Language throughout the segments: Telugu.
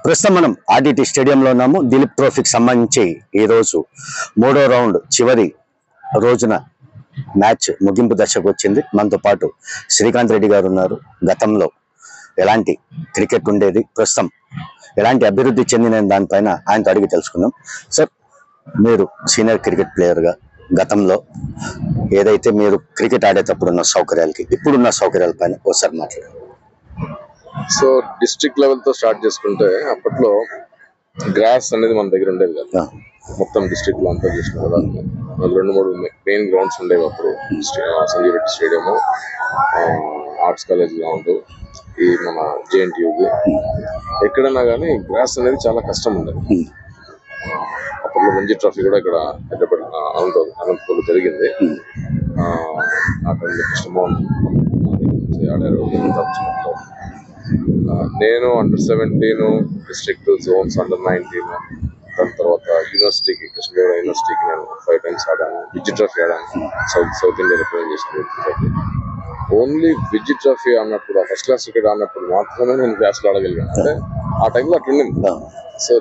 ప్రస్తుతం మనం ఆర్డిటి స్టేడియంలో ఉన్నాము. దిలీప్ ట్రోఫీకి సంబంధించి ఈ రోజు 3వ రౌండ్ చివరి రోజున మ్యాచ్ ముగింపు దశకు వచ్చింది. మనతో పాటు శ్రీకాంత్ రెడ్డి గారు ఉన్నారు. గతంలో ఎలాంటి క్రికెట్ ఉండేది, ప్రస్తుతం ఎలాంటి అభివృద్ధి చెందిన దానిపైన ఆయనతో అడిగి తెలుసుకుందాం. సార్, మీరు సీనియర్ క్రికెట్ ప్లేయర్గా గతంలో ఏదైతే మీరు క్రికెట్ ఆడేటప్పుడు ఉన్న సౌకర్యాలకి ఇప్పుడున్న సౌకర్యాల పైన ఒకసారి మాట్లాడారు. సో డిస్ట్రిక్ట్ లెవెల్ తో స్టార్ట్ చేసుకుంటే అప్పట్లో గ్రాస్ అనేది మన దగ్గర ఉండేది కదా. మొత్తం డిస్ట్రిక్ట్ లో అంతా చూసిన కదా, 2-3 మెయిన్ గ్రౌండ్స్ ఉండేవి అప్పుడు. Sanjeev Reddy stadium, arts college ground, ఈ మన జేఎన్టీయూది. ఎక్కడన్నా కానీ గ్రాస్ అనేది చాలా కష్టం ఉండేది. అప్పట్లో రంజీ ట్రోఫీ కూడా ఇక్కడ హైదరాబాద్ అనంతపూర్లో జరిగింది. అక్కడ కృష్ణమోహన్ ఆడారు. నేను అండర్-17 డిస్ట్రిక్ట్ జోన్స్, అండర్-19, దాని తర్వాత యూనివర్సిటీకి, కృష్ణదేవరాయ యూనివర్సిటీకి నేను 5 times ఆడాను. విజయ్ ట్రోఫీ ఆడాను, సౌత్ ఇండియా రిప్రజెంట్ చేసిన. ఓన్లీ విజయ్ ట్రోఫీ ఆడినప్పుడు, ఫస్ట్ క్లాస్ క్రికెట్ ఆడినప్పుడు మాత్రమే నేను గ్రాస్ లో ఆడగలిగాను. అంటే ఆ టైంలో అట్లుండింది. సో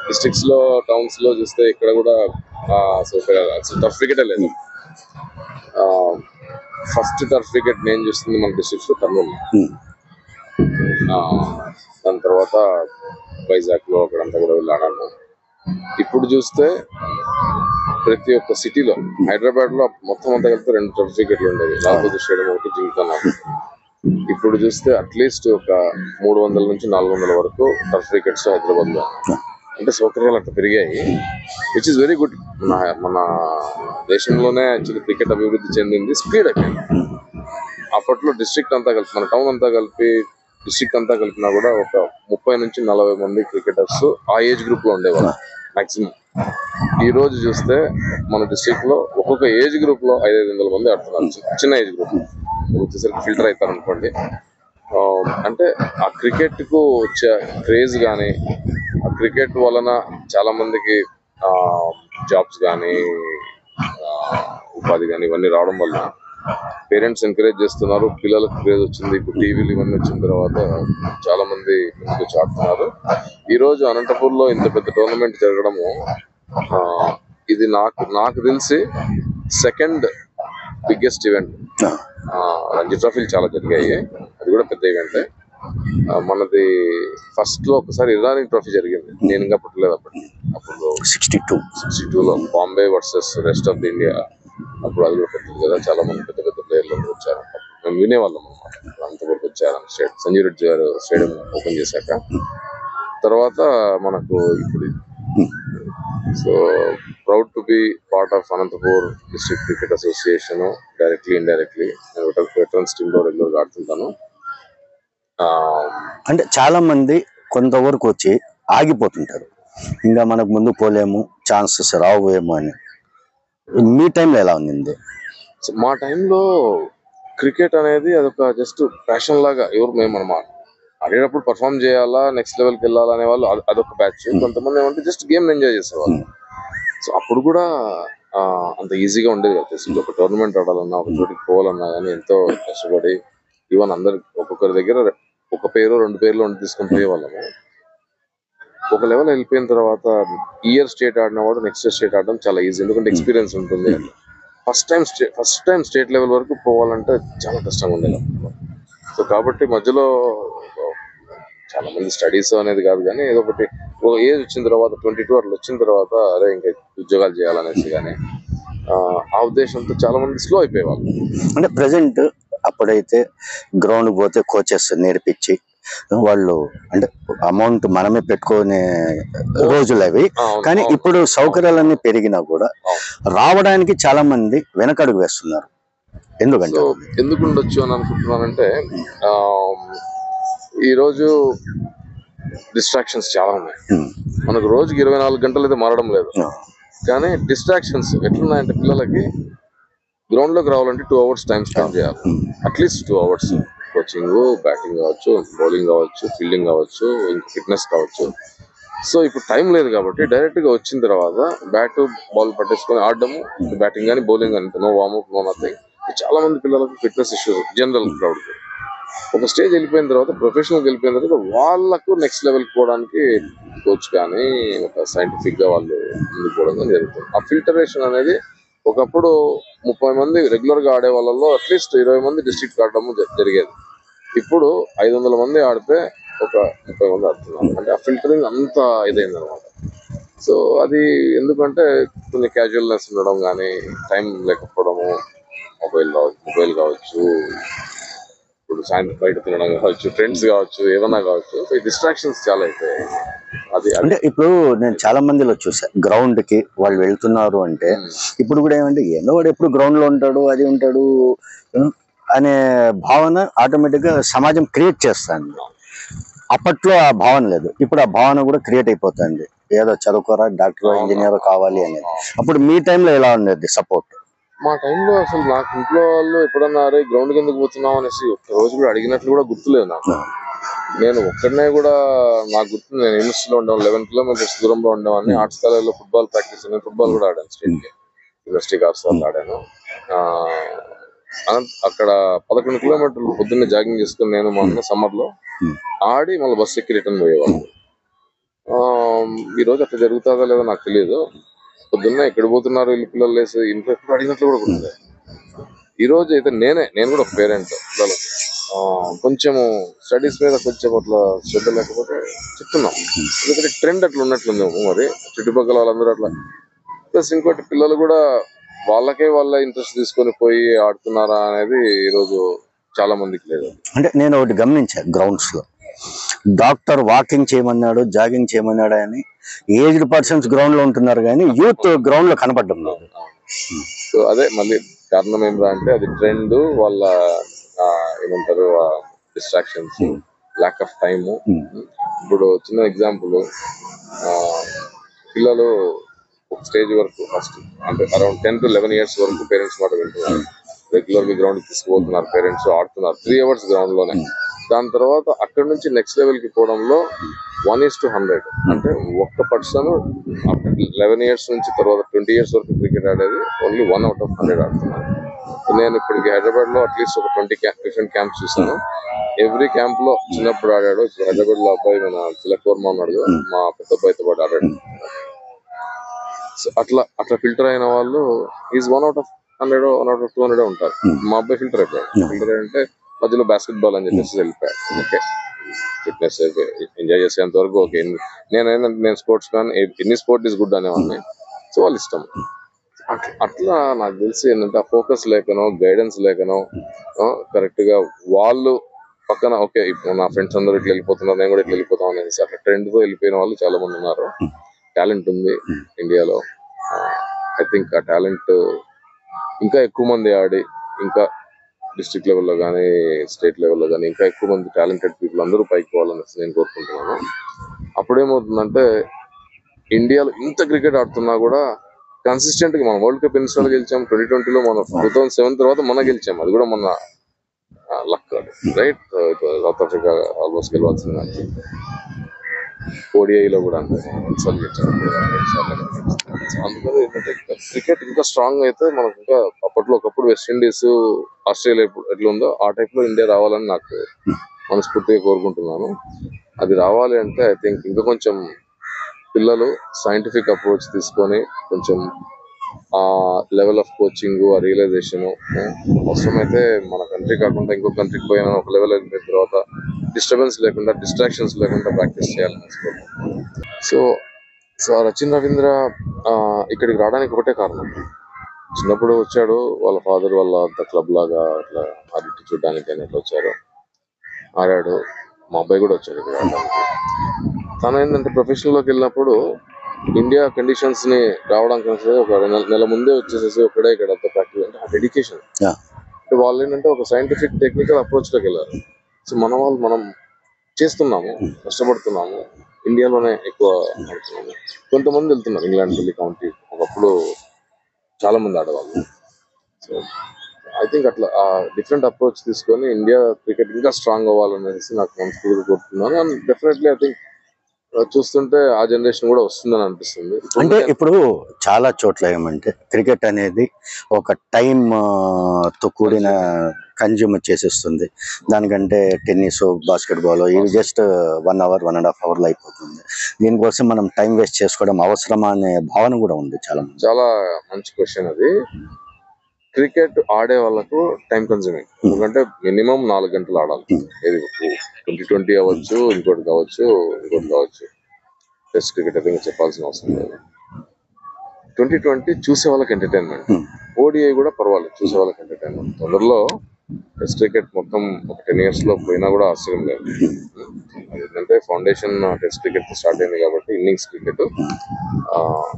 డిస్ట్రిక్ట్స్ లో, టౌన్స్ లో చూస్తే ఇక్కడ కూడా టర్ఫ్ క్రికెటే లేదు. ఫస్ట్ టర్ఫ్ క్రికెట్ నేను చూస్తుంది మన డిస్ట్రిక్ట్స్ లో కర్నూలు. దాని తర్వాత వైజాగ్ లో అక్కడంతా కూడా వెళ్ళి ఆడాను. ఇప్పుడు చూస్తే ప్రతి ఒక్క సిటీలో, హైదరాబాద్ లో మొత్తం అంతా కలిపి 2 టర్ఫ్ క్రికెట్లు ఉండేవి. లాల్బహదూర్ స్టేడియం ఒకటి, జింకానా. ఇప్పుడు చూస్తే అట్లీస్ట్ ఒక 300 నుంచి 400 వరకు టర్ఫ్ క్రికెట్స్ హైదరాబాద్ లో. అంటే సౌకర్యాలు అట్లా పెరిగాయి, విచ్ ఇస్ వెరీ గుడ్. మన దేశంలోనే యాక్చువల్లీ క్రికెట్ అభివృద్ధి చెందింది స్పీడ్ అయిపోయింది. అప్పట్లో డిస్ట్రిక్ట్ అంతా కలిపి, మన టౌన్ అంతా కలిపి, డిస్ట్రిక్ట్ అంతా కలిపినా కూడా ఒక 30 నుంచి 40 మంది క్రికెటర్స్ ఆ ఏజ్ గ్రూప్ లో ఉండేవాళ్ళు మాక్సిమం. ఈ రోజు చూస్తే మన డిస్ట్రిక్ట్ లో ఒక్కొక్క ఏజ్ గ్రూప్ లో 500-500 మంది ఆడుతున్నారు. చిన్న ఏజ్ గ్రూప్ వచ్చేసరికి ఫిల్టర్ అవుతారు అనుకోండి. అంటే ఆ క్రికెట్ కు వచ్చే క్రేజ్ కానీ, ఆ క్రికెట్ వలన చాలా మందికి జాబ్స్ కానీ, ఉపాధి కానీ ఇవన్నీ రావడం వల్ల పేరెంట్స్ ఎంకరేజ్ చేస్తున్నారు. పిల్లలకు క్రేజ్ వచ్చింది. ఇప్పుడు టీవీలు ఇవన్నీ వచ్చిన తర్వాత చాలా మంది ముందుకు ఆడుతున్నారు. ఈ రోజు అనంతపూర్ లో ఇంత పెద్ద టోర్నమెంట్ జరగడము, ఇది నాకు తెలిసి సెకండ్ బిగ్గెస్ట్ ఈవెంట్. రంజీ ట్రోఫీలు చాలా జరిగాయి, అది కూడా పెద్ద ఈవెంటే. మనది ఫస్ట్ లో ఒకసారి ఇరానీ ట్రోఫీ జరిగింది, నేను ఇంకా పుట్టలేదు అప్పుడు 62లో Bombay versus rest of India. అప్పుడు అది కూడా పెట్టింది కదా, చాలా మంది పెద్ద పెద్ద ప్లేయర్లు వచ్చారు. మేము వినేవాళ్ళం అనమాట. అంతవరకు వచ్చారు. సంజీవ్ రెడ్డి గారు స్టేడియం ఓపెన్ చేశాక తర్వాత మనకు ఇప్పుడు. So proud to be part of Anantapur district cricket association, directly indirectly. నేను వెటరన్స్ టీమ్ లో రెగ్యులర్ గా ఆడుతుంటాను. అంటే చాలా మంది కొంతవరకు వచ్చి ఆగిపోతుంటారు, ఇంకా మనకు ముందు పోలేము, ఛాన్సెస్ రావేమో అని. మీ టైంలో ఎలా ఉంది? మా టైంలో క్రికెట్ అనేది అదొక జస్ట్ ప్యాషన్ లాగా. మేము మనం ఆడేటప్పుడు పర్ఫామ్ చేయాలా, నెక్స్ట్ లెవెల్కి వెళ్ళాలా అనే వాళ్ళు అదొక బ్యాచ్. కొంతమంది ఏమంటే జస్ట్ గేమ్ ఎంజాయ్ చేసేవాళ్ళు. సో అప్పుడు కూడా అంత ఈజీగా ఉండేది కదా. ఒక టోర్నమెంట్ ఆడాలన్నా, ఒక చోటికి పోవాలన్నా కానీ ఎంతో కష్టపడి, ఈవెన్ అందరు ఒక్కొక్కరి దగ్గర ఒక పేరు 2 పేర్లు తీసుకొని పోయేవాళ్ళము. ఒక లెవెల్ వెళ్ళిపోయిన తర్వాత ఇయర్ స్టేట్ ఆడినవాడు నెక్స్ట్ స్టేట్ ఆడడం చాలా ఈజీ, ఎందుకంటే ఎక్స్పీరియన్స్ ఉంటుంది. ఫస్ట్ టైం స్టేట్ లెవెల్ వరకు పోవాలంటే చాలా కష్టంగా ఉండేది. సో కాబట్టి మధ్యలో చాలా మంది స్టడీస్ అనేది కాదు కానీ ఏదో ఒకటి ఏజ్ వచ్చిన తర్వాత 22 అట్లా వచ్చిన తర్వాత అదే ఇంకా ఉద్యోగాలు చేయాలనేసి కానీ ఆ ఉద్దేశంతో చాలా మంది స్లో అయిపోయేవాళ్ళు. అంటే ప్రజెంట్ అప్పుడైతే గ్రౌండ్ పోతే కోచెస్ నేర్పించి వాళ్ళు అంటే అమౌంట్ మనమే పెట్టుకునే రోజులు అవి. కానీ ఇప్పుడు సౌకర్యాలన్నీ పెరిగినా కూడా రావడానికి చాలా మంది వెనకడుగు వేస్తున్నారు. ఎందుకు ఉండొచ్చు అని అనుకుంటున్నానంటే, ఈరోజు డిస్ట్రాక్షన్స్ చాలా ఉన్నాయి. మనకు రోజుకి 24 గంటలు అయితే మారడం లేదు, కానీ డిస్ట్రాక్షన్స్ ఎట్లున్నాయంటే పిల్లలకి గ్రౌండ్ లోకి రావాలంటే 2 hours టైం స్పెండ్ చేయాలి, అట్లీస్ట్ 2 hours. కోచింగ్, బ్యాటింగ్ కావచ్చు, బౌలింగ్ కావచ్చు, ఫీల్డింగ్ కావచ్చు, ఇంకా ఫిట్నెస్ కావచ్చు. సో ఇప్పుడు టైం లేదు కాబట్టి డైరెక్ట్ గా వచ్చిన తర్వాత బ్యాట్ బాల్ పట్టేసుకొని ఆడడము, బ్యాటింగ్ కానీ బౌలింగ్ కానీ, నో వార్మప్, నో నథింగ్. చాలా మంది పిల్లలకు ఫిట్నెస్ ఇష్యూస్ జనరల్ క్రౌడ్. ఒక స్టేజ్ వెళ్ళిపోయిన తర్వాత ప్రొఫెషనల్ వెళ్ళిపోయిన తర్వాత వాళ్ళకు నెక్స్ట్ లెవెల్ పోవడానికి కోచ్ కానీ ఒక సైంటిఫిక్ గా వాళ్ళు ముందుకు పోవడం కానీ జరుగుతుంది. ఆ ఫిల్టరేషన్ అనేది ఒకప్పుడు 30 మంది రెగ్యులర్ గా ఆడే వాళ్ళలో అట్లీస్ట్ 20 మంది డిస్ట్రిక్ట్ ఆడడం జరిగేది. ఇప్పుడు 500 మంది ఆడితే ఒక 30 మంది ఆడుతున్నారు. అంటే ఆ ఫిల్టరింగ్ అంత ఇదైంది అనమాట. సో అది ఎందుకంటే కొన్ని క్యాజువల్నెస్ ఉండడం కానీ, టైం లేకపోవడము, మొబైల్ కావచ్చు, ఇప్పుడు సాయంత్రం బయట తినడం కావచ్చు, ఫ్రెండ్స్ కావచ్చు, ఏమన్నా కావచ్చు. సో ఈ డిస్ట్రాక్షన్స్ చాలా అయిపోయాయి. అది అంటే ఇప్పుడు నేను చాలా మందిలో చూసా, గ్రౌండ్ కి వాళ్ళు వెళ్తున్నారు అంటే ఇప్పుడు కూడా ఏమంటే ఏందో వాడు ఎప్పుడు గ్రౌండ్ లో ఉంటాడు, అది ఉంటాడు అనే భావన ఆటోమేటిక్ గా సమాజం క్రియేట్ చేస్తుంది. అప్పట్లో ఆ భావన లేదు, ఇప్పుడు ఆ భావన కూడా క్రియేట్ అయిపోతుంది. ఏదో చదువుకోరా, డాక్టర్, ఇంజనీర్ కావాలి అనేది. అప్పుడు మీ టైంలో ఎలా ఉండేది సపోర్ట్? మా టైంలో అసలు నాకు ఇంట్లో వాళ్ళు ఎప్పుడన్నా అరే గ్రౌండ్కి ఎందుకు పోతున్నావు అనేసి ఒక్క రోజు కూడా అడిగినట్లు కూడా గుర్తులేదు నాకు. నేను ఒక్కడనే కూడా నాకు గుర్తు, నేను ఎయిమ్స్ లో ఉండేవాళ్ళు 11 కిలోమీటర్స్ దూరంలో ఉండేవాడిని. ఆర్ట్స్ కాలేజ్లో ఫుట్బాల్ ప్రాక్టీస్, నేను ఫుట్బాల్ కూడా ఆడాను, స్టేట్ యూనివర్సిటీ కార్స్ వాళ్ళు ఆడాను. అక్కడ 11 కిలోమీటర్లు పొద్దున్నే జాగింగ్ చేసుకుని నేను మా అన్న సమ్మర్ లో ఆడి మళ్ళీ బస్ ఎక్కి రిటర్న్ పోయేవాళ్ళు. ఈ రోజు అట్లా జరుగుతుందా లేదో నాకు తెలియదు. పొద్దున్న ఎక్కడ పోతున్నారు వీళ్ళు పిల్లలు లేసి ఇంట్లో ఎప్పుడు అడిగినట్లు కూడా ఉంటుంది. ఈ రోజు అయితే నేను కూడా ఒక పేరెంట్, పిల్లలకి కొంచెము స్టడీస్ మీద కొంచెం అట్లా శ్రద్ధ లేకపోతే చెప్తున్నాం. ఎందుకంటే ట్రెండ్ అట్లా ఉన్నట్లుంది మరి చుట్టుపక్కల వాళ్ళందరూ అట్లా. ప్లస్ ఇంకోటి పిల్లలు కూడా వాళ్ళకే వాళ్ళ ఇంట్రెస్ట్ తీసుకొని పోయి ఆడుతున్నారా అనేది ఈ రోజు చాలా మందికి లేదు. అంటే నేను ఒకటి గమనించాను, గ్రౌండ్స్ లో డాక్టర్ వాకింగ్ చేయమన్నాడు, జాగింగ్ చేయమన్నాడు అని ఏజ్డ్ పర్సన్స్ గ్రౌండ్ లో ఉంటున్నారు కానీ యూత్ గ్రౌండ్ లో కనపడడం లేదు. సో అదే మళ్ళీ కారణం ఏంటంటే అంటే అది ట్రెండ్, వాళ్ళ ఏమంటారు డిస్ట్రాక్షన్స్, ల్యాక్ ఆఫ్ టైమ్. ఇప్పుడు చిన్న ఎగ్జాంపుల్, పిల్లలు ఒక స్టేజ్ వరకు ఫస్ట్ అంటే అరౌండ్ 10 to 11 years వరకు పేరెంట్స్ మాట వింటున్నారు. రెగ్యులర్ గా గ్రౌండ్ తీసుకుపోతున్నారు, పేరెంట్స్ ఆడుతున్నారు 3 hours గ్రౌండ్ లోనే. దాని తర్వాత అక్కడ నుంచి నెక్స్ట్ లెవెల్ కి పోవడంలో 1:100. అంటే ఒక్క పర్సన్ 11 years నుంచి తర్వాత 20 years వరకు క్రికెట్ ఆడేది ఓన్లీ 1 out of 100 ఆడుతున్నారు. నేను ఇప్పటికి హైదరాబాద్ లో అట్లీస్ట్ ఒక 20 డిఫరెంట్ క్యాంప్స్ చూసాను. ఎవ్రీ క్యాంప్ లో చిన్నప్పుడు ఆడాడు. ఇప్పుడు హైదరాబాద్ లో అబ్బాయి మన తిలక్ వర్మ ఉన్నాడు, మా పెద్ద అబ్బాయితో పాటు ఆడాడు. సో అట్లా ఫిల్టర్ అయిన వాళ్ళు is 1 out of 100, 1 out of 200 ఉంటారు. మా అబ్బాయి ఫిల్టర్ అయిపోయాడు. ఫిల్టర్ అంటే మధ్యలో బాస్కెట్ బాల్ అని చెప్పేసి వెళ్ళిపోయాడు. ఓకే, ఫిట్నెస్ ఎంజాయ్ చేసేంత వరకు ఓకే. నేను స్పోర్ట్స్ కానీ ఎన్ని స్పోర్ట్ ఈస్ గుడ్ అనేవాడిని. సో వాళ్ళు ఇష్టం. అట్లా నాకు తెలిసి ఏంటంటే ఆ ఫోకస్ లేకనో, గైడెన్స్ లేకనో, కరెక్ట్ గా వాళ్ళు పక్కన ఓకే ఇప్పుడు నా ఫ్రెండ్స్ అందరూ ఇట్లా వెళ్ళిపోతున్నారు, నేను కూడా ఇట్లా వెళ్ళిపోతాం అనేసి అట్లా ట్రెండ్ తో వెళ్ళిపోయిన వాళ్ళు చాలా మంది ఉన్నారు. టాలెంట్ ఉంది ఇండియాలో. ఐ థింక్ ఆ టాలెంట్ ఇంకా ఎక్కువ మంది ఆడి ఇంకా డిస్ట్రిక్ట్ లెవెల్లో కానీ స్టేట్ లెవెల్లో కానీ ఇంకా ఎక్కువ మంది టాలెంటెడ్ పీపుల్ అందరూ పైకి పోవాలనేసి నేను కోరుకుంటున్నాను. అప్పుడేమవుతుందంటే ఇండియాలో ఇంత క్రికెట్ ఆడుతున్నా కూడా కన్సిస్టెంట్ గా మనం వరల్డ్ కప్ ఎన్నిసార్లు గెలిచాం, 2020లో మనం 2007 తర్వాత మనం గెలిచాం. అది కూడా మన luck right. South Africa almost గెలవాల్సింది. ఓడిఐలో కూడా అంతే అందుకని ఏంటంటే క్రికెట్ ఇంకా స్ట్రాంగ్ అయితే మనకు ఇంకా అప్పట్లో ఒకప్పుడు వెస్టిండీస్, ఆస్ట్రేలియా ఎట్లా ఉందో ఆ టైప్ లో ఇండియా రావాలని నాకు మనస్ఫూర్తిగా కోరుకుంటున్నాను. అది రావాలి అంటే ఐ థింక్ ఇంకా కొంచెం పిల్లలు సైంటిఫిక్ అప్రోచ్ తీసుకొని కొంచెం ఆ లెవెల్ ఆఫ్ కోచింగ్, ఆ రియలైజేషన్ అవసరమైతే మన కంట్రీ కాకుండా ఇంకో కంట్రీకి పోయిన ఒక లెవెల్ అయిపోయిన తర్వాత డిస్టర్బెన్స్ లేకుండా, డిస్ట్రాక్షన్స్ లేకుండా ప్రాక్టీస్ చేయాలని సో రచిన్ రవీంద్ర ఇక్కడికి రావడానికి ఒకటే కారణం. చిన్నప్పుడు వచ్చాడు, వాళ్ళ ఫాదర్ వాళ్ళ క్లబ్ లాగా అట్లా ఆడిట్ చూడడానికి అని అట్లా వచ్చారు, ఆడాడు. మా అబ్బాయి కూడా వచ్చాడు ఇక్కడ ఆడడానికి. తను ఏంటంటే ప్రొఫెషనల్ లోకి వెళ్ళినప్పుడు ఇండియా కండిషన్స్ ని రావడానికి ఒక నెల ముందే వచ్చేసేసి ఒకడే ఇక్కడ ప్రాక్టీస్ అంటే ఆ డెడికేషన్. అంటే వాళ్ళు ఏంటంటే ఒక సైంటిఫిక్ టెక్నికల్ అప్రోచ్ లోకి వెళ్ళారు. సో మనం చేస్తున్నాము, కష్టపడుతున్నాము, ఇండియాలోనే ఎక్కువ ఆడుతున్నాము. కొంతమంది వెళ్తున్నారు ఇంగ్లాండ్ వెళ్ళి కౌంటీ, ఒకప్పుడు చాలా మంది ఆడేవాళ్ళు. సో ఐ థింక్ అట్లా ఆ డిఫరెంట్ అప్రోచ్ తీసుకొని ఇండియా క్రికెట్ ఇంకా స్ట్రాంగ్ అవ్వాలనేసి నాకు మనస్ఫూర్తిగా కోరుతున్నాను. అండ్ డెఫినెట్లీ ఐ థింక్ చూస్తుంటే ఆ జనరేషన్ కూడా వస్తుందని అనిపిస్తుంది. అంటే ఇప్పుడు చాలా చోట్ల ఏమంటే క్రికెట్ అనేది ఒక టైం తో కూడిన కన్జ్యూమ్ చేసేస్తుంది. దానికంటే టెన్నిస్, బాస్కెట్బాల్ ఇవి జస్ట్ 1 అవర్ 1.5 అవర్లో అయిపోతుంది. దీనికోసం మనం టైం వేస్ట్ చేసుకోవడం అవసరమా అనే భావన కూడా ఉంది చాలా మంది. చాలా మంచి క్వశ్చన్ అది. క్రికెట్ ఆడే వాళ్ళకు టైం కన్జ్యూమింగ్, ఎందుకంటే మినిమం 4 గంటలు ఆడాలి. ఇది 2020 అవ్వచ్చు, ఇంకోటి కావచ్చు. టెస్ట్ క్రికెట్ అయితే ఇంకా చెప్పాల్సిన అవసరం లేదు. 2020 చూసే వాళ్ళకి ఎంటర్టైన్మెంట్, ఓడిఐ కూడా పర్వాలేదు చూసే వాళ్ళకి ఎంటర్టైన్మెంట్. తొందరలో టెస్ట్ క్రికెట్ మొత్తం ఒక 10 years లో పోయినా కూడా ఆశ్చర్యం లేదు. ఎందుకంటే ఫౌండేషన్ టెస్ట్ క్రికెట్ స్టార్ట్ అయింది కాబట్టి ఇన్నింగ్స్ క్రికెట్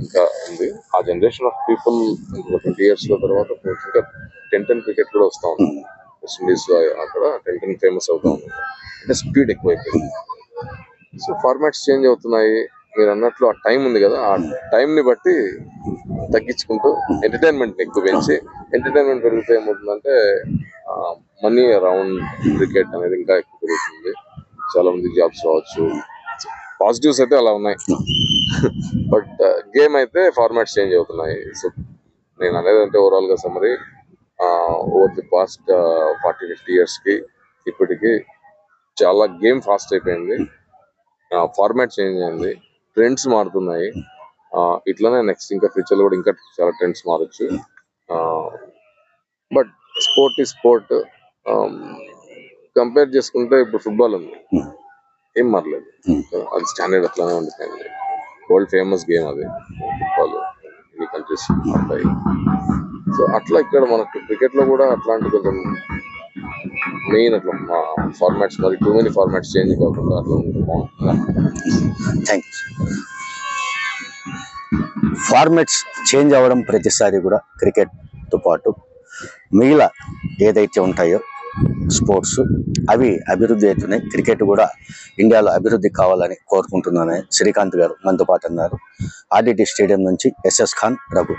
ఇంకా ఉంది. ఆ జనరేషన్ ఆఫ్ పీపుల్ ఇంకొక 20 years లో తర్వాత ఇంకా 10 క్రికెట్ కూడా వస్తూ ఉంది. వెస్ట్ ఇండీస్ లో అక్కడ 10 ఫేమస్ అవుతా ఉంది. అంటే స్పీడ్ ఎక్కువైపోయింది. సో ఫార్మాట్స్ చేంజ్ అవుతున్నాయి. మీరు అన్నట్లు ఆ టైం ఉంది కదా, ఆ టైం ని బట్టి తగ్గించుకుంటూ ఎంటర్టైన్మెంట్ ఎక్కువ పెంచి, ఎంటర్టైన్మెంట్ పెరిగితే ఏమవుతుందంటే మనీ అరౌండ్ క్రికెట్ అనేది ఇంకా ఎక్కువ పెరుగుతుంది. చాలా మంది జాబ్స్ రావచ్చు. పాజిటివ్స్ అయితే అలా ఉన్నాయి. బట్ గేమ్ అయితే ఫార్మాట్స్ చేంజ్ అవుతున్నాయి. సో నేను అనేది అంటే ఓవరాల్ గా summary, over the past 40-50 years కి ఇప్పటికి చాలా గేమ్ ఫాస్ట్ అయిపోయింది. ఫార్మాట్ చేంజ్ అయింది, ట్రెండ్స్ మారుతున్నాయి. ఇట్లానే నెక్స్ట్ ఇంకా ఫ్యూచర్ లో కూడా ఇంకా చాలా ట్రెండ్స్ మారచ్చు. బట్ స్పోర్ట్ ఈ స్పోర్ట్. కంపేర్ చేసుకుంటే ఇప్పుడు ఫుట్బాల్ ఉంది, ఏం మారలేదు. అది స్టాండర్డ్ అట్లానే ఉండిపోయింది. వరల్డ్ ఫేమస్ గేమ్ అది ఫుట్బాల్, ఎన్ని కంట్రీస్ ఆడతాయి. సో అట్లా ఇక్కడ మనకు క్రికెట్ లో కూడా అట్లాంటి కొంచెం మెయిన్ అట్లా ఫార్మాట్స్, మరి టూ మెనీ ఫార్మాట్స్ చేంజ్ కాకుండా అట్లా ఉంటే బాగుంటుంది. Thank you. ఫార్మాట్స్ చేంజ్ అవ్వడం ప్రతిసారి కూడా క్రికెట్తో పాటు మిగిలిన ఏదైతే ఉంటాయో స్పోర్ట్స్ అవి అభివృద్ధి అవుతున్నాయి. క్రికెట్ కూడా ఇండియాలో అభివృద్ధి కావాలని కోరుకుంటున్నానని శ్రీకాంత్ గారు మనతో పాటు అన్నారు. ఆర్డిటి స్టేడియం నుంచి ఎస్ఎస్ ఖాన్, రఘు.